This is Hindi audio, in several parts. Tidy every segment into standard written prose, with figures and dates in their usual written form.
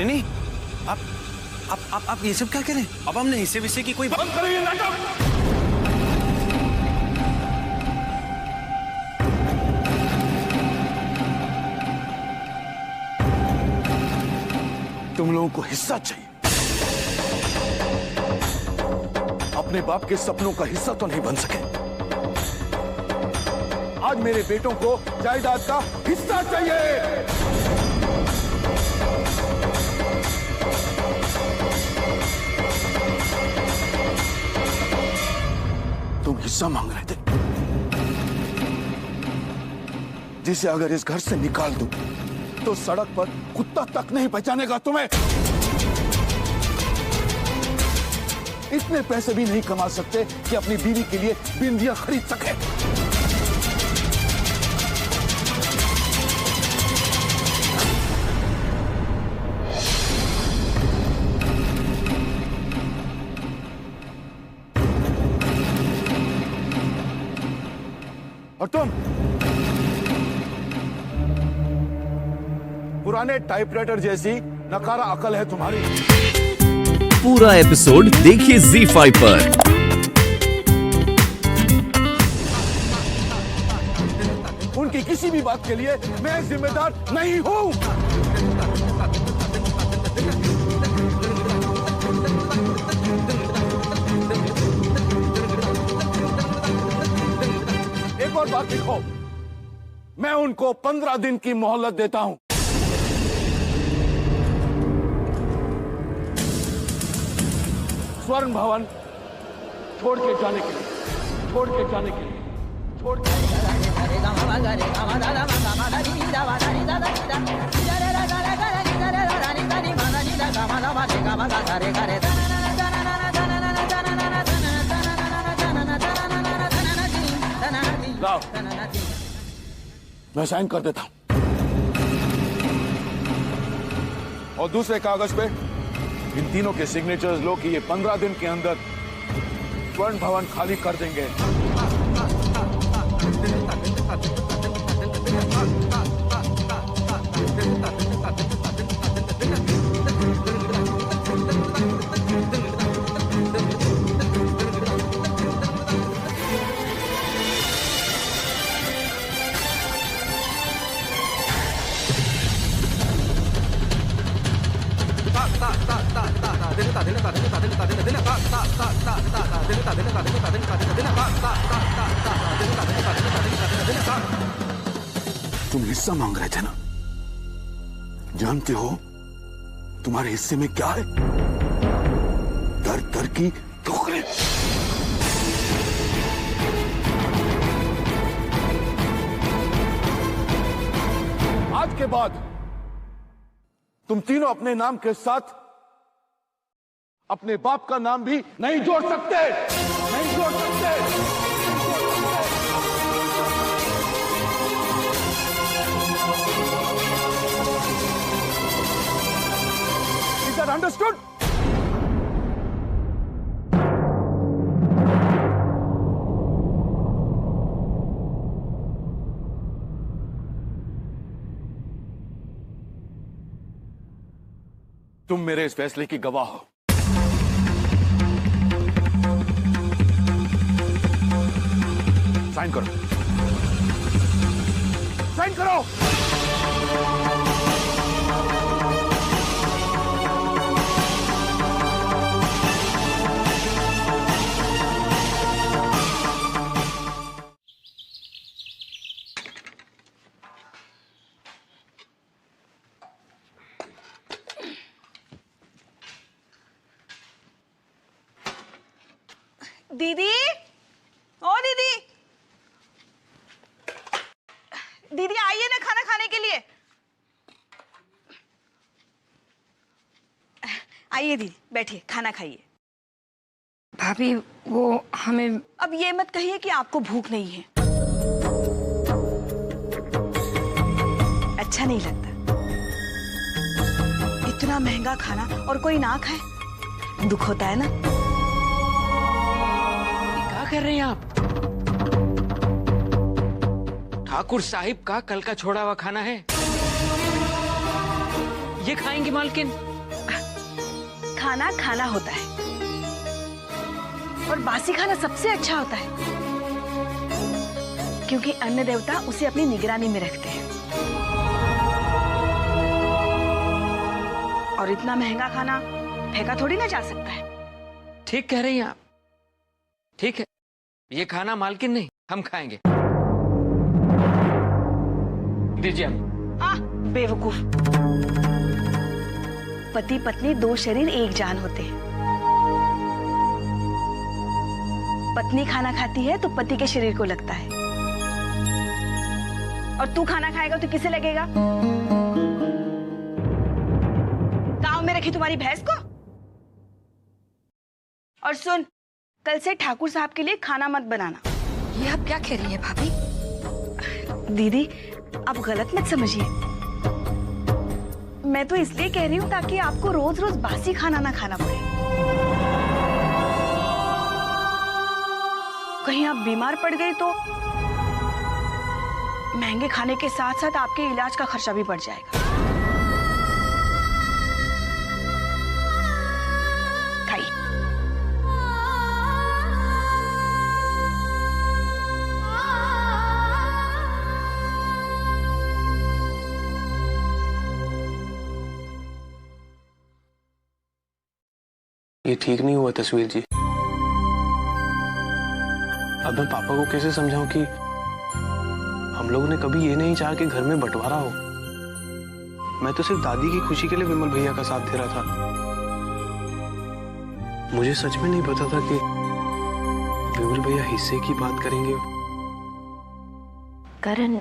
नहीं, आप ये सब क्या करें? अब हमने हिस्से विस्से की कोई बात बंद करो ये नाटक। तुम लोगों को हिस्सा चाहिए, अपने बाप के सपनों का हिस्सा तो नहीं बन सके। आज मेरे बेटों को जायदाद का हिस्सा चाहिए। तुम हिस्सा मांग रहे थे, जिसे अगर इस घर से निकाल दूं तो सड़क पर कुत्ता तक नहीं पहचानेगा तुम्हें। इतने पैसे भी नहीं कमा सकते कि अपनी बीवी के लिए बिंदियां खरीद सके। और तुम पुराने टाइपराइटर जैसी नकारा अकल है तुम्हारी। पूरा एपिसोड देखिए ZEE5 पर। उनकी किसी भी बात के लिए मैं जिम्मेदार नहीं हूं। एक और बात लिखो, मैं उनको 15 दिन की मोहलत देता हूं। स्वर्ण भवन छोड़ के जाने के लिए, छोड़ के जाने के लिए, छोड़ के लाओ, मैं साइन कर देता हूं। और दूसरे कागज पे इन तीनों के सिग्नेचर्स लो कि ये 15 दिन के अंदर स्वर्ण भवन खाली कर देंगे। तुम हिस्सा मांग रहे थे ना? जानते हो तुम्हारे हिस्से में क्या है? दर दर की ठोकरें। आज के बाद तुम तीनों अपने नाम के साथ अपने बाप का नाम भी नहीं जोड़ सकते, नहीं जोड़ सकते। Is that understood? तुम मेरे इस फैसले की गवाह हो। साइन करो, साइन करो। दीदी, ओ दीदी, दीदी आइए ना खाना खाने के लिए। आइए दीदी, बैठिए, खाना खाइए। भाभी वो हमें अब ये मत कहिए कि आपको भूख नहीं है। अच्छा नहीं लगता इतना महंगा खाना और कोई ना खाए, दुख होता है ना। क्या कर रहे हैं आप? ठाकुर साहिब का कल का छोड़ा हुआ खाना है, ये खाएंगी मालकिन? खाना खाना होता है और बासी खाना सबसे अच्छा होता है, क्योंकि अन्न देवता उसे अपनी निगरानी में रखते हैं। और इतना महंगा खाना फेंका थोड़ी ना जा सकता है। ठीक कह रही हैं आप। ठीक है, ये खाना मालकिन नहीं, हम खाएंगे। दीजिए हम। बेवकूफ। पति पत्नी दो शरीर एक जान होते हैं। पत्नी खाना खाती है तो पति के शरीर को लगता है, और तू खाना खाएगा तो किसे लगेगा? गांव में रखी तुम्हारी भैंस को? और सुन, कल से ठाकुर साहब के लिए खाना मत बनाना। ये आप क्या कह रही हैं भाभी? दीदी, आप गलत मत समझिए। मैं तो इसलिए कह रही हूँ ताकि आपको रोज रोज बासी खाना ना खाना पड़े। कहीं आप बीमार पड़ गई तो महंगे खाने के साथ साथ आपके इलाज का खर्चा भी बढ़ जाएगा। खाइए। ये ठीक नहीं हुआ तस्वीर जी। अब मैं पापा को कैसे समझाऊं कि हम लोगों ने कभी ये नहीं चाहा कि घर में बंटवारा हो। मैं तो सिर्फ दादी की खुशी के लिए विमल भैया का साथ दे रहा था। मुझे सच में नहीं पता था कि विमल भैया हिस्से की बात करेंगे। करण,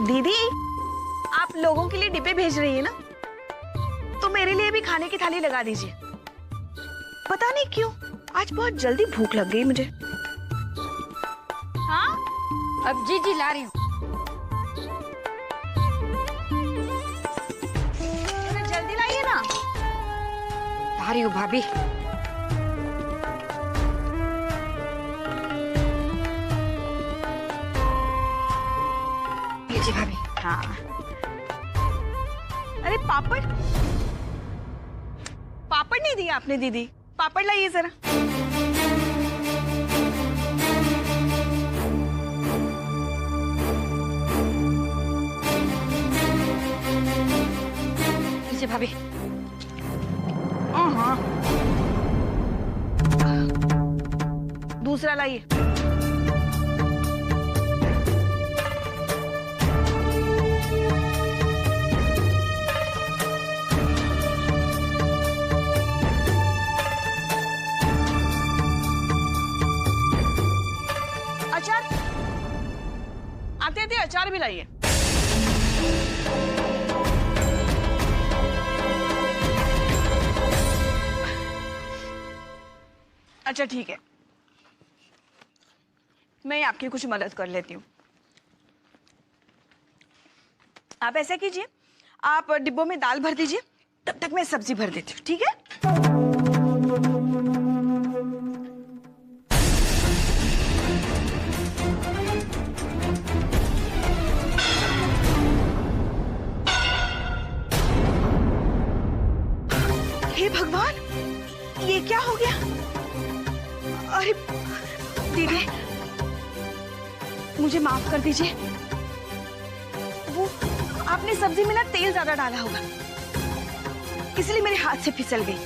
दीदी, आप लोगों के लिए डिब्बे भेज रही है ना, तो मेरे लिए भी खाने की थाली लगा दीजिए। पता नहीं क्यों आज बहुत जल्दी भूख लग गई मुझे। हाँ, अब जी ला रही हूँ। जल्दी लाइए ना। ला रही हूँ भाभी। जी भाभी। हाँ, अरे पापड़, पापड़ नहीं दिया आपने दीदी। पापड़ लाइए जरा। जी भाभी। हाँ, दूसरा लाइए। अचार, आते आते अचार भी लाइए। अच्छा ठीक है, मैं आपकी कुछ मदद कर लेती हूँ। आप ऐसा कीजिए, आप डिब्बों में दाल भर दीजिए, तब तक मैं सब्जी भर देती हूँ। ठीक है? हे भगवान, ये क्या हो गया? अरे दीदी, मुझे माफ कर दीजिए। वो आपने सब्जी में ना तेल ज्यादा डाला होगा, इसलिए मेरे हाथ से फिसल गई।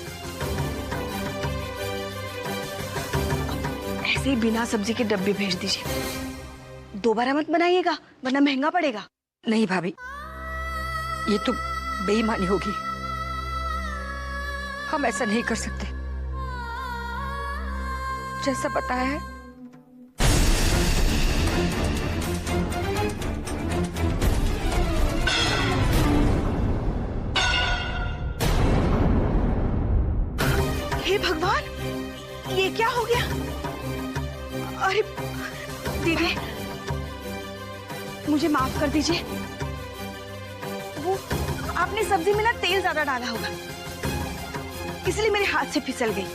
ऐसे ही बिना सब्जी के डब्बे भेज दीजिए। दोबारा मत बनाइएगा, वरना महंगा पड़ेगा। नहीं भाभी, ये तो बेईमानी होगी। हम ऐसा नहीं कर सकते। जैसा बताया है हे भगवान, सॉरी दीदी, मुझे माफ कर दीजिए। वो आपने सब्जी में ना तेल ज्यादा डाला होगा, इसलिए मेरे हाथ से फिसल गई।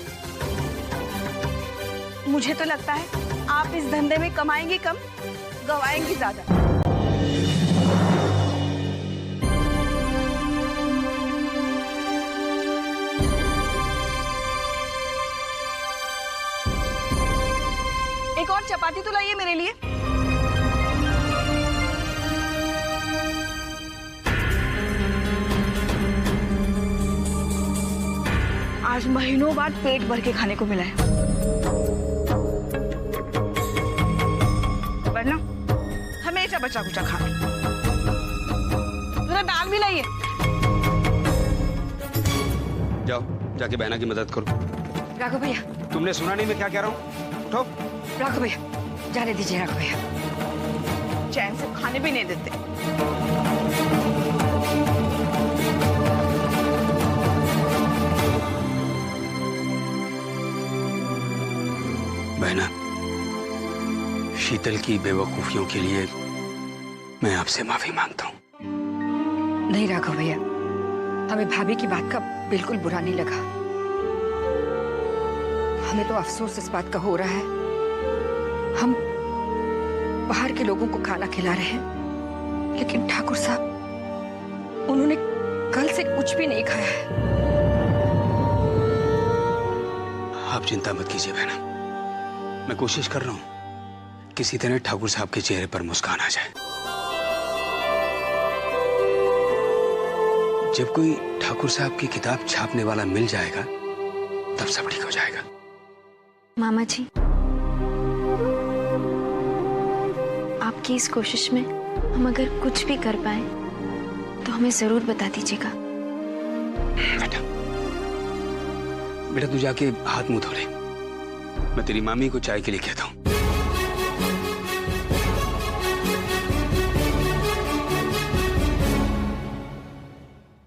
मुझे तो लगता है आप इस धंधे में कमाएंगे कम, गवाएंगे ज्यादा। एक और चपाती तो लाइए मेरे लिए। आज महीनों बाद पेट भर के खाने को मिला है, वरना हमेशा बचा कुचा खाना। थोड़ा दाल भी लाइए। जाओ जाके बहना की मदद करो। राघव भैया, तुमने सुना नहीं मैं क्या कह रहा हूँ? उठो। राघव भैया, जाने दीजिए राघव भैया। चैन से खाने भी नहीं देते। बहना, शीतल की बेवकूफियों के लिए मैं आपसे माफी मांगता हूँ। नहीं राघव भैया, हमें भाभी की बात का बिल्कुल बुरा नहीं लगा। हमें तो अफसोस इस बात का हो रहा है, हम बाहर के लोगों को खाना खिला रहे हैं, लेकिन ठाकुर साहब उन्होंने कल से कुछ भी नहीं खाया है। आप चिंता मत कीजिए बहना, मैं कोशिश कर रहा हूँ किसी तरह ठाकुर साहब के चेहरे पर मुस्कान आ जाए। जब कोई ठाकुर साहब की किताब छापने वाला मिल जाएगा तब सब ठीक हो जाएगा। मामा जी, आपकी इस कोशिश में हम अगर कुछ भी कर पाए तो हमें जरूर बता दीजिएगा। बेटा, बेटा तू जाके हाथ मुंह धो ले, मैं तेरी मामी को चाय के लिए कहता हूँ।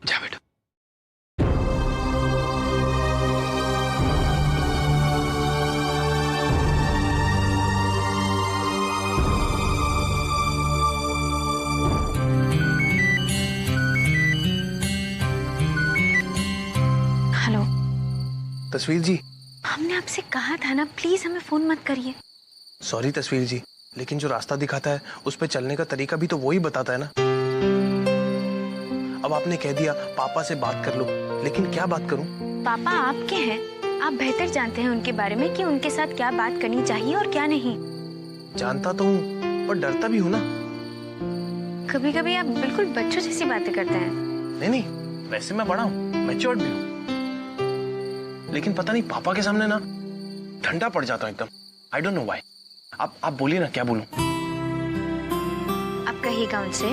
जा बेटा। हेलो। तस्वीर जी, हमने आपसे कहा था ना, प्लीज हमें फोन मत करिए। सॉरी तस्वीर जी, लेकिन जो रास्ता दिखाता है उस पे चलने का तरीका भी तो वही बताता है ना। अब आपने कह दिया पापा से बात कर लो, लेकिन क्या बात करूं? पापा आपके हैं, आप बेहतर जानते हैं उनके बारे में कि उनके साथ क्या बात करनी चाहिए और क्या नहीं। जानता तो हूँ पर डरता भी हूँ ना। कभी कभी आप बिल्कुल बच्चों जैसी बातें करते हैं। नहीं नहीं, वैसे मैं बड़ा हूँ, मैच्योर्ड भी हूँ, लेकिन पता नहीं पापा के सामने ना ठंडा पड़ जाता हूँ एकदम। I don't know why. आप बोलिए ना, क्या बोलूं? आप कहिएगा उनसे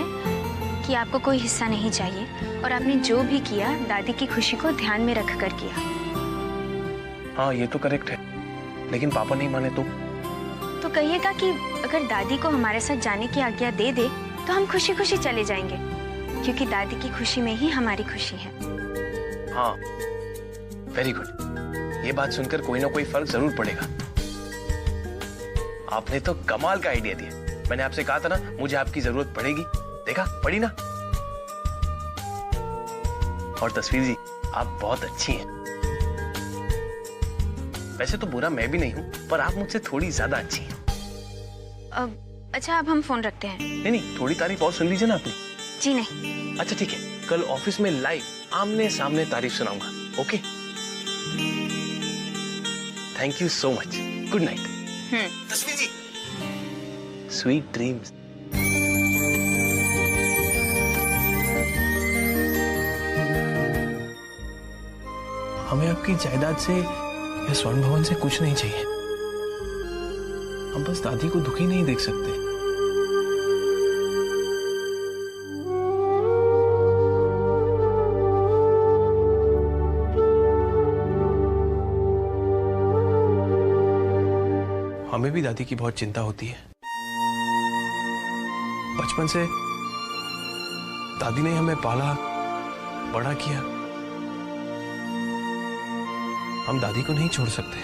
कि आपको कोई हिस्सा नहीं चाहिए और आपने जो भी किया दादी की खुशी को ध्यान में रखकर किया। हाँ ये तो करेक्ट है, लेकिन पापा नहीं माने तो कहिएगा कि अगर दादी को हमारे साथ जाने की आज्ञा दे दे तो हम खुशी खुशी चले जाएंगे, क्योंकि दादी की खुशी में ही हमारी खुशी है। हाँ वेरी गुड, ये बात सुनकर कोई ना कोई फर्क जरूर पड़ेगा। आपने तो कमाल का आइडिया दिया। मैंने आपसे कहा था ना मुझे आपकी जरूरत पड़ेगी, देखा पड़ी ना। और तस्वीर जी, आप बहुत अच्छी हैं। वैसे तो बुरा मैं भी नहीं हूं, पर आप मुझसे थोड़ी ज्यादा अच्छी हैं। अच्छा अब हम फोन रखते हैं। नहीं नहीं, थोड़ी तारीफ और सुन लीजिए ना अपनी। जी नहीं। अच्छा ठीक है, कल ऑफिस में लाइव आमने सामने तारीफ सुनाऊंगा। Okay, thank you so much. Good night. तस्वीर जी, स्वीट ड्रीम्स। हमें आपकी जायदाद से या स्वर्ण भवन से कुछ नहीं चाहिए। हम बस दादी को दुखी नहीं देख सकते। हमें भी दादी की बहुत चिंता होती है। बचपन से दादी ने हमें पाला, बड़ा किया। हम दादी को नहीं छोड़ सकते।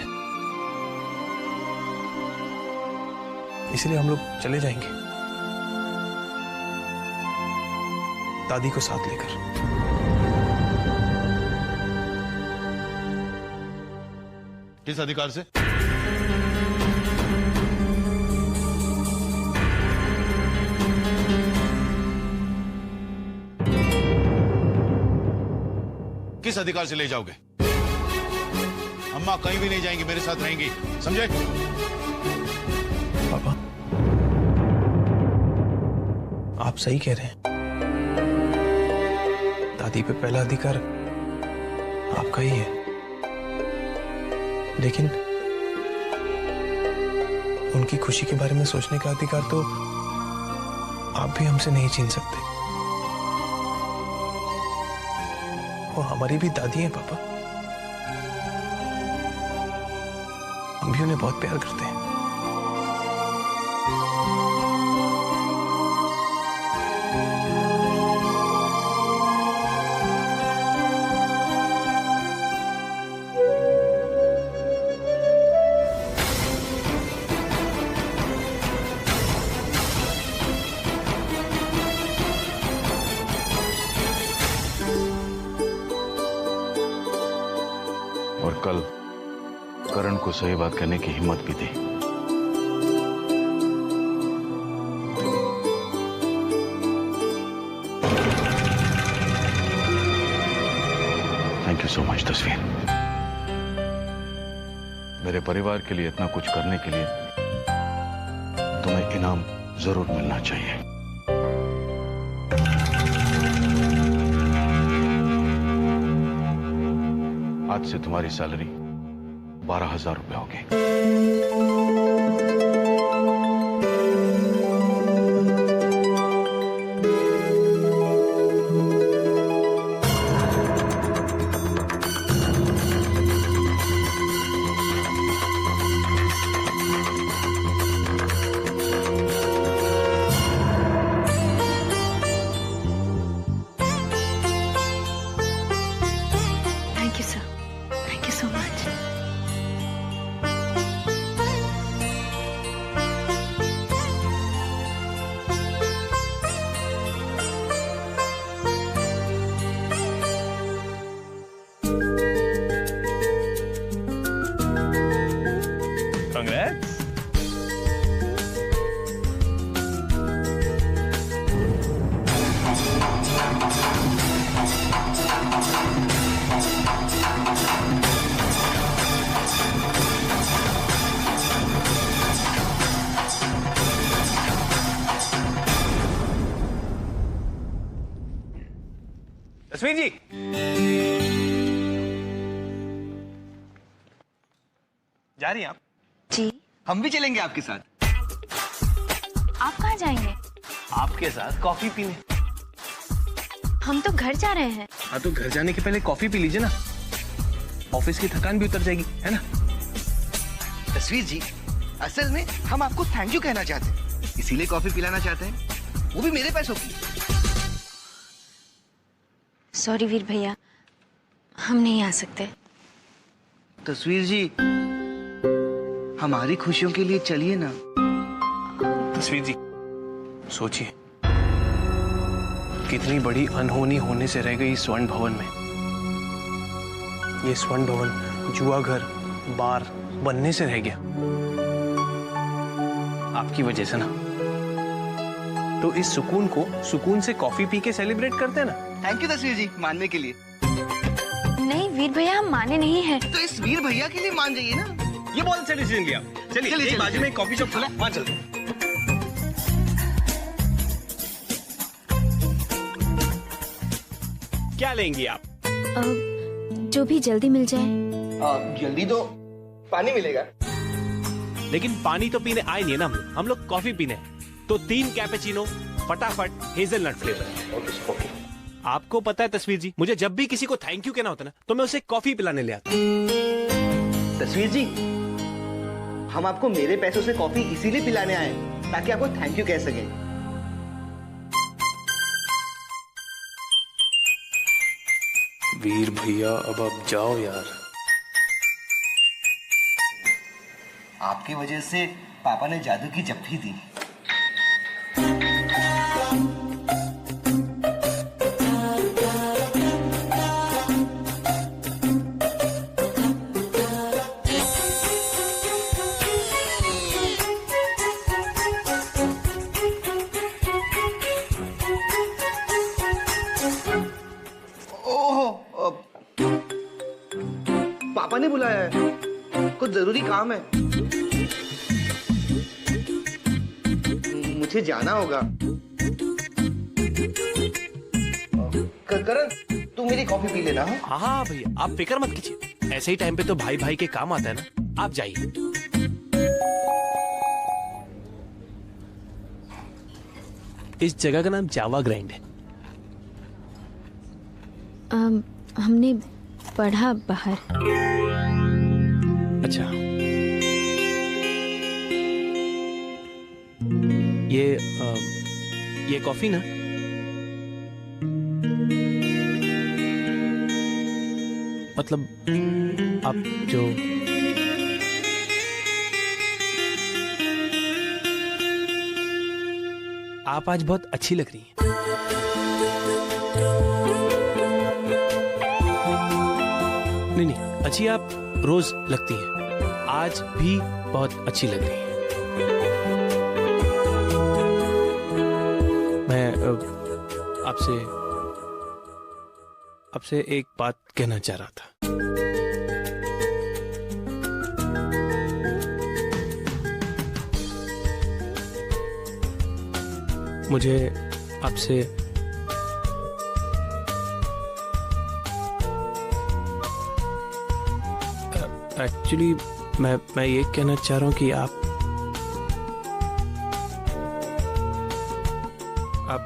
इसलिए हम लोग चले जाएंगे दादी को साथ लेकर। किस अधिकार से? किस अधिकार से ले जाओगे? अम्मा कहीं भी नहीं जाएंगी, मेरे साथ रहेंगी, समझे? पापा आप सही कह रहे हैं, दादी पे पहला अधिकार आपका ही है, लेकिन उनकी खुशी के बारे में सोचने का अधिकार तो आप भी हमसे नहीं छीन सकते। वो हमारी भी दादी हैं पापा, हम भी उन्हें बहुत प्यार करते हैं। और कल करण को सही बात करने की हिम्मत भी दी। थैंक यू सो मच तस्वीर। मेरे परिवार के लिए इतना कुछ करने के लिए तुम्हें इनाम जरूर मिलना चाहिए। आज से तुम्हारी सैलरी 12,000 रुपए होगी। Thank you sir, thank you so much. Congrats. तस्वीर जी, जा रही हैं आप? जी, हम भी चलेंगे आपके साथ। आप कहाँ जाएंगे? आपके साथ कॉफी पीने। हम तो घर जा रहे हैं। हाँ तो घर जाने के पहले कॉफी पी लीजिए ना, ऑफिस की थकान भी उतर जाएगी, है ना? तस्वीर जी, असल में हम आपको थैंक यू कहना चाहते हैं, इसीलिए कॉफी पिलाना चाहते हैं, वो भी मेरे पैसों की। सॉरी वीर भैया, हम नहीं आ सकते। तस्वीर जी, हमारी खुशियों के लिए चलिए ना। तस्वीर जी सोचिए, कितनी बड़ी अनहोनी होने से रह गई इस स्वर्ण भवन में। ये स्वर्ण भवन जुआ घर, बार बनने से रह गया आपकी वजह से ना। तो इस सुकून को सुकून से कॉफी पी के सेलिब्रेट करते हैं ना। थैंक यू तस्वीर जी, मानने के लिए। नहीं वीर भैया, हम माने नहीं हैं। तो इस वीर भैया के लिए मान जाइए ना। ये बहुत अच्छा डिसीजन लिया। चलिए चलिए, बाजू में कॉफी शॉप खुला, वहां चलते हैं। क्या लेंगी आप? जो भी जल्दी मिल जाए। जल्दी तो पानी मिलेगा। लेकिन पानी तो पीने आए नहीं है ना हम लोग कॉफी पीने हैं। तो 3 कैपेचिनो फटाफट हेजलनट फ्लेवर। आपको पता है तस्वीर जी, मुझे जब भी किसी को थैंक यू कहना होता है ना, तो मैं उसे कॉफी पिलाने ले आता हूं। तस्वीर जी, हम आपको मेरे पैसों से कॉफी इसीलिए पिलाने आए हैं, ताकि आपको थैंक यू कह सके। वीर भैया अब आप जाओ यार। आपकी वजह से पापा ने जादू की जप्फी दी। पापा ने बुलाया है, कुछ जरूरी काम है, मुझे जाना होगा। करण, तू मेरी कॉफी पी लेना। हाँ भैया, आप फिक्र मत कीजिए, ऐसे ही टाइम पे तो भाई भाई के काम आता है ना। आप जाइए। इस जगह का नाम जावा ग्राइंड है। हमने पढ़ा बाहर। अच्छा, ये कॉफी ना? मतलब आप जो आप आज बहुत अच्छी लग रही हैं। नहीं, अच्छी आप रोज लगती हैं, आज भी बहुत अच्छी लग रही हैं। मैं आपसे एक बात कहना चाह रहा था। मुझे आपसे एक्चुअली मैं ये कहना चाह रहा हूँ कि आप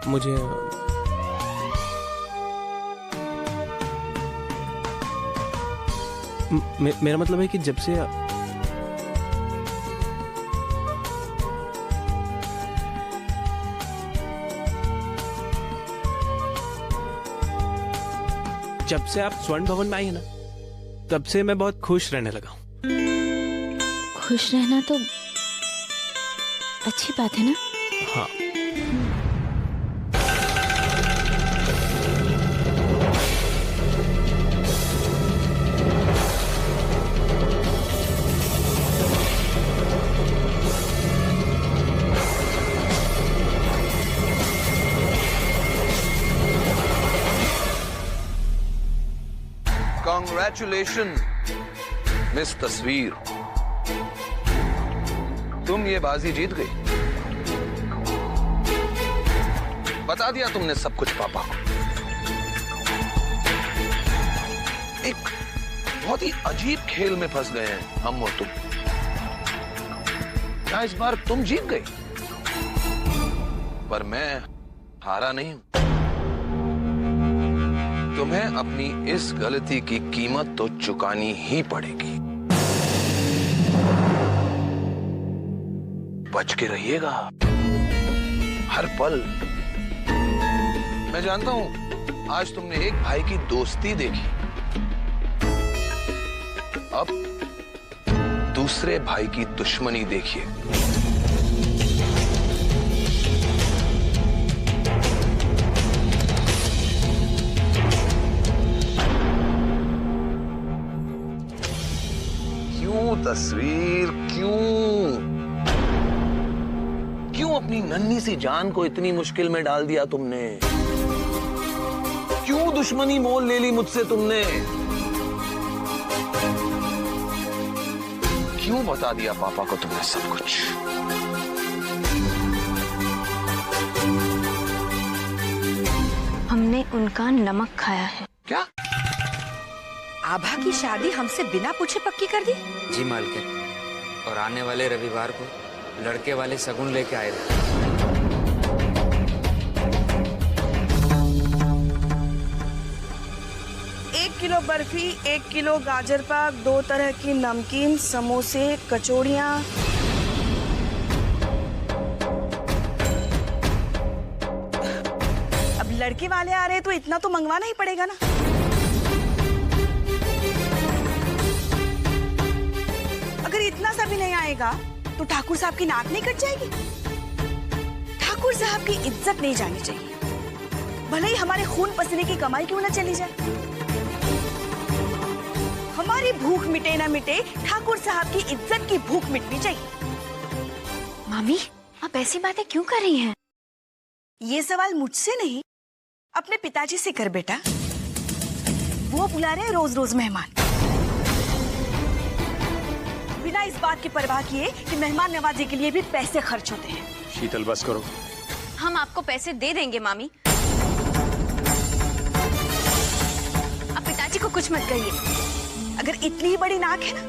मुझे मेरा मतलब है कि जब से आप स्वर्ण भवन में आई है ना, तब से मैं बहुत खुश रहने लगा हूं। खुश रहना तो अच्छी बात है ना? हाँ। Congratulations, मिस तस्वीर, तुम ये बाजी जीत गई। बता दिया तुमने सब कुछ पापा को। एक बहुत ही अजीब खेल में फंस गए हैं हम और तुम। क्या इस बार तुम जीत गई? पर मैं हारा नहीं हूं। तुम्हें अपनी इस गलती की कीमत तो चुकानी ही पड़ेगी। बच के रहिएगा हर पल। मैं जानता हूं आज तुमने एक भाई की दोस्ती देखी, अब दूसरे भाई की दुश्मनी देखिए। तस्वीर, क्यों अपनी नन्ही सी जान को इतनी मुश्किल में डाल दिया तुमने? क्यों दुश्मनी मोल ले ली मुझसे तुमने? क्यों बता दिया पापा को तुमने सब कुछ? हमने उनका नमक खाया है। क्या? आभा की शादी हमसे बिना पूछे पक्की कर दी? जी मालकिन, और आने वाले रविवार को लड़के वाले शगुन लेके आए थे। 1 किलो बर्फी, 1 किलो गाजर पाक, 2 तरह की नमकीन, समोसे, कचौड़ियाँ। अब लड़के वाले आ रहे हैं तो इतना तो मंगवाना ही पड़ेगा ना। अगर इतना सा भी नहीं आएगा तो ठाकुर साहब की नाक नहीं कट जाएगी? ठाकुर साहब की इज्जत नहीं जानी चाहिए, भले ही हमारे खून पसीने की कमाई क्यों ना चली जाए। हमारी भूख मिटे ना मिटे, ठाकुर साहब की इज्जत की भूख मिटनी चाहिए। मामी, आप ऐसी बातें क्यों कर रही हैं? ये सवाल मुझसे नहीं, अपने पिताजी से कर बेटा। वो बुला रहे हैं रोज रोज मेहमान, बिना इस बात की परवाह किए कि मेहमान नवाजी के लिए भी पैसे खर्च होते हैं। शीतल बस करो। हम आपको पैसे दे देंगे मामी, आप पिताजी को कुछ मत कहिए। अगर इतनी बड़ी नाक है ना,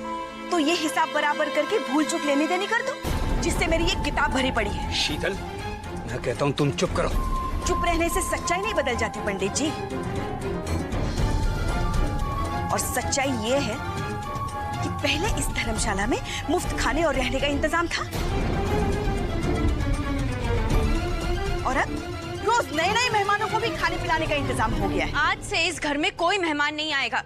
तो ये हिसाब बराबर करके भूल चूक लेनी देनी कर दो, जिससे मेरी ये किताब भरी पड़ी है। शीतल, मैं कहता हूँ तुम चुप करो। चुप रहने से सच्चाई नहीं बदल जाती पंडित जी, और सच्चाई ये है कि पहले इस धर्मशाला में मुफ्त खाने और रहने का इंतजाम था, और अब रोज नए नए मेहमानों को भी खाने पिलाने का इंतजाम हो गया है। आज से इस घर में कोई मेहमान नहीं आएगा।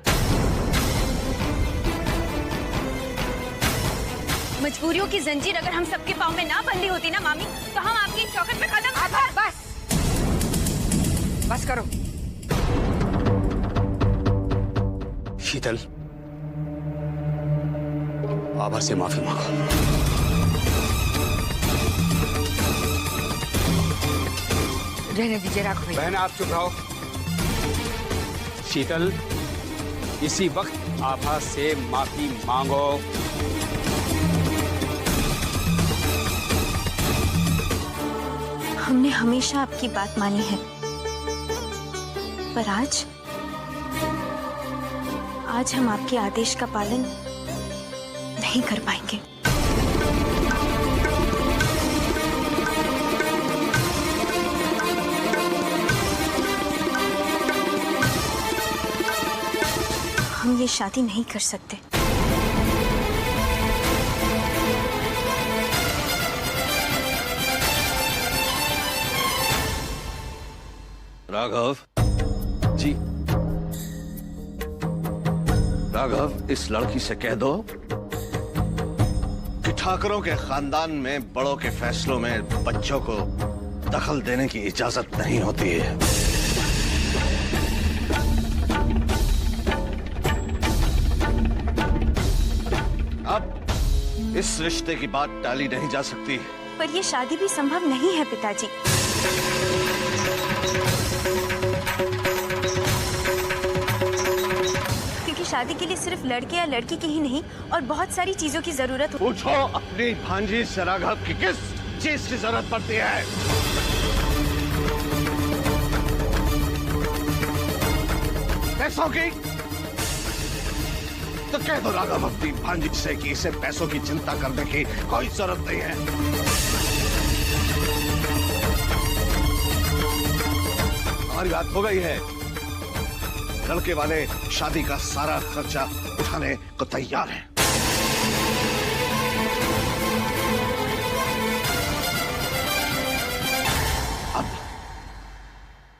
मजबूरियों की जंजीर अगर हम सबके पाँव में ना बंधी होती ना मामी, तो हम आपकी चौखट पे कदम। बस करो। शीतल, बाबा से माफी मांगो। रहने दीजिए राघव भैया। बहन आप चुप रहो। शीतल, इसी वक्त आभा से माफी मांगो। हमने हमेशा आपकी बात मानी है, पर आज हम आपके आदेश का पालन नहीं कर पाएंगे। हम ये शादी नहीं कर सकते। राघव जी। राघव, इस लड़की से कह दो कि ठाकरों के खानदान में बड़ों के फैसलों में बच्चों को दखल देने की इजाजत नहीं होती है। अब इस रिश्ते की बात टाली नहीं जा सकती। पर ये शादी भी संभव नहीं है पिताजी। क्योंकि शादी के लिए सिर्फ लड़के या लड़की की ही नहीं और बहुत सारी चीजों की जरूरत होती है। पूछो अपनी भांजी से राघव की किस चीज की जरूरत पड़ती है। पैसों की? तो कह दो राघव अपनी भांजी से कि इसे पैसों की चिंता करने की कोई जरूरत नहीं है। हमारी बात हो गई है। लड़के वाले शादी का सारा खर्चा उठाने को तैयार है।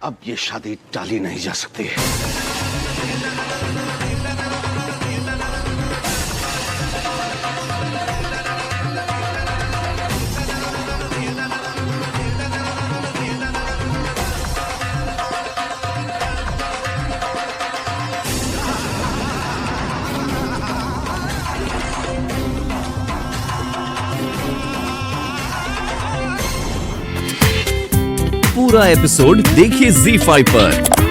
अब ये शादी टाली नहीं जा सकती है। पूरा एपिसोड देखिए ZEE5 पर।